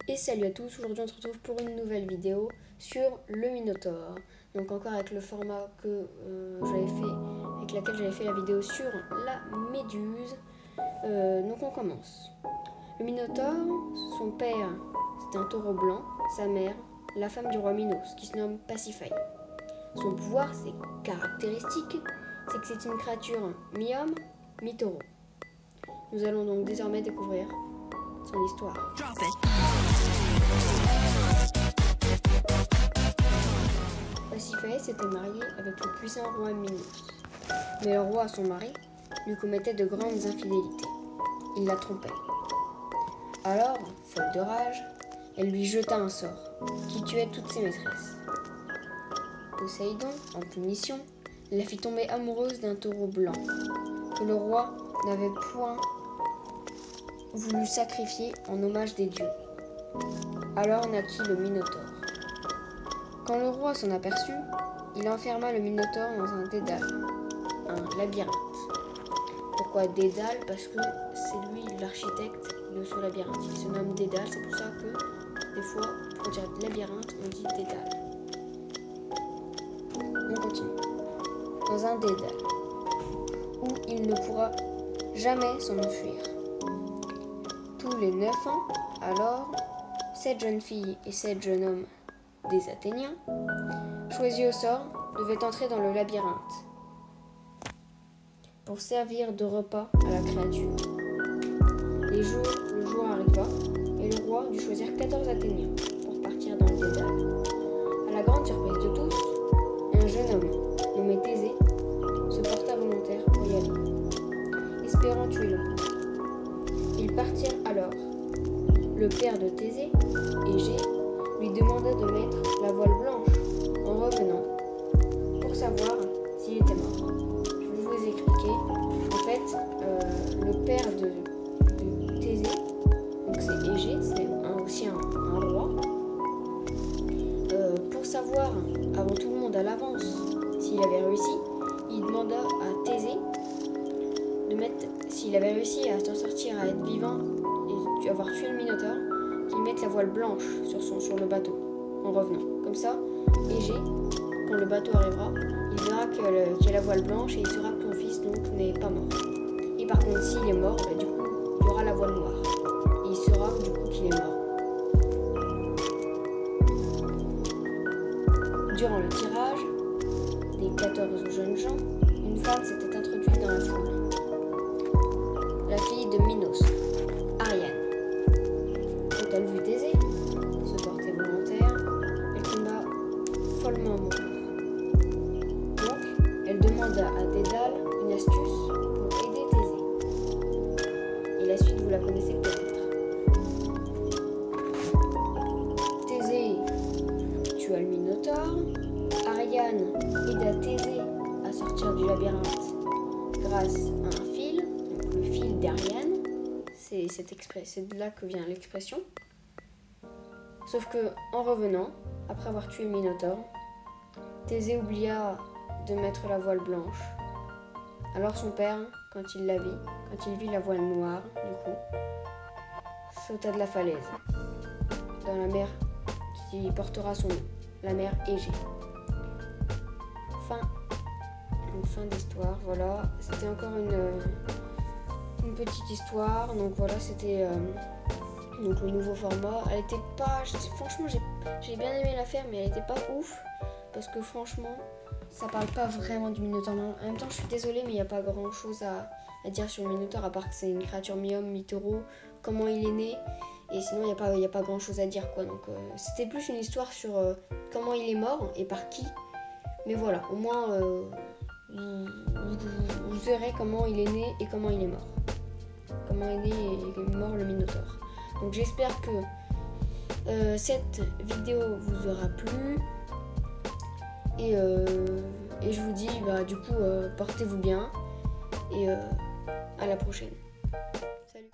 Et salut à tous, aujourd'hui on se retrouve pour une nouvelle vidéo sur le Minotaure. Donc encore avec le format que avec laquelle j'avais fait la vidéo sur la méduse. Donc on commence. Le Minotaure, son père c'est un taureau blanc, sa mère la femme du roi Minos qui se nomme Pasiphae. Son pouvoir, ses caractéristiques, c'est que c'est une créature mi-homme, mi-taureau. Nous allons donc désormais découvrir son histoire. Pasiphae s'était mariée avec le puissant roi Minos. Mais le roi, son mari, lui commettait de grandes infidélités. Il la trompait. Alors, folle de rage, elle lui jeta un sort qui tuait toutes ses maîtresses. Poséidon, en punition, la fit tomber amoureuse d'un taureau blanc que le roi n'avait point voulu sacrifier en hommage des dieux. Alors naquit le Minotaure. Quand le roi s'en aperçut, il enferma le Minotaure dans un dédale, un labyrinthe. Pourquoi Dédale? Parce que c'est lui l'architecte de ce labyrinthe. Il se nomme Dédale, c'est pour ça que des fois, pour dire labyrinthe, on dit Dédale. On continue. Dans un dédale où il ne pourra jamais s'en enfuir. Tous les 9 ans, alors, 7 jeunes filles et 7 jeunes hommes des Athéniens, choisis au sort, devaient entrer dans le labyrinthe pour servir de repas à la créature. Le jour arriva et le roi dut choisir 14 Athéniens pour partir dans le dédale. À la grande surprise de tous, un jeune homme nommé Thésée se porta volontaire pour y aller, espérant tuer le monde. Ils partirent alors. Le père de Thésée, Égée, lui demanda de mettre la voile blanche en revenant pour savoir s'il était mort. Je vais vous expliquer. En fait, le père de Thésée, donc c'est Égée, c'est aussi un roi. Pour savoir avant tout le monde à l'avance s'il avait réussi, il demanda à Thésée de mettre, s'il avait réussi à s'en sortir, à être vivant et avoir tué le Minotaure, qu'il mette la voile blanche sur le bateau en revenant. Comme ça, Égée, quand le bateau arrivera, il verra qu'il y a la voile blanche et il saura que son fils donc n'est pas mort. Et par contre, s'il est mort, du coup, il y aura la voile noire. Et il saura du coup qu'il est mort. Durant le tirage des 14 jeunes gens, une femme s'était introduite dans la foule. La fille de Minos, Ariane. Quand elle vit Thésée se porter volontaire, elle tomba follement amoureuse. Donc, elle demanda à Dédale une astuce pour aider Thésée. Et la suite, vous la connaissez peut-être. Thésée tua le Minotaure. Ariane aida Thésée à sortir du labyrinthe grâce à un fil, donc le fil d'Ariane. C'est de là que vient l'expression. Sauf que, en revenant, après avoir tué le Minotaure, Thésée oublia de mettre la voile blanche. Alors son père, quand il vit la voile noire, du coup, sauta de la falaise, dans la mer qui portera son nom, la mer Égée. Fin d'histoire, voilà. C'était encore une petite histoire, donc voilà, c'était donc le nouveau format. Elle était pas, franchement j'ai bien aimé la faire, mais elle était pas ouf parce que franchement ça parle pas vraiment du Minotaure. En même temps je suis désolée, mais il n'y a pas grand chose à dire sur le Minotaure à part que c'est une créature mi-homme mi-taureau, comment il est né, et sinon il y a pas grand chose à dire quoi. Donc c'était plus une histoire sur comment il est mort et par qui, mais voilà, au moins vous verrez comment il est né et comment il est mort. Comment est né et est mort le Minotaure. Donc j'espère que cette vidéo vous aura plu. Et je vous dis, du coup, portez-vous bien. Et à la prochaine. Salut.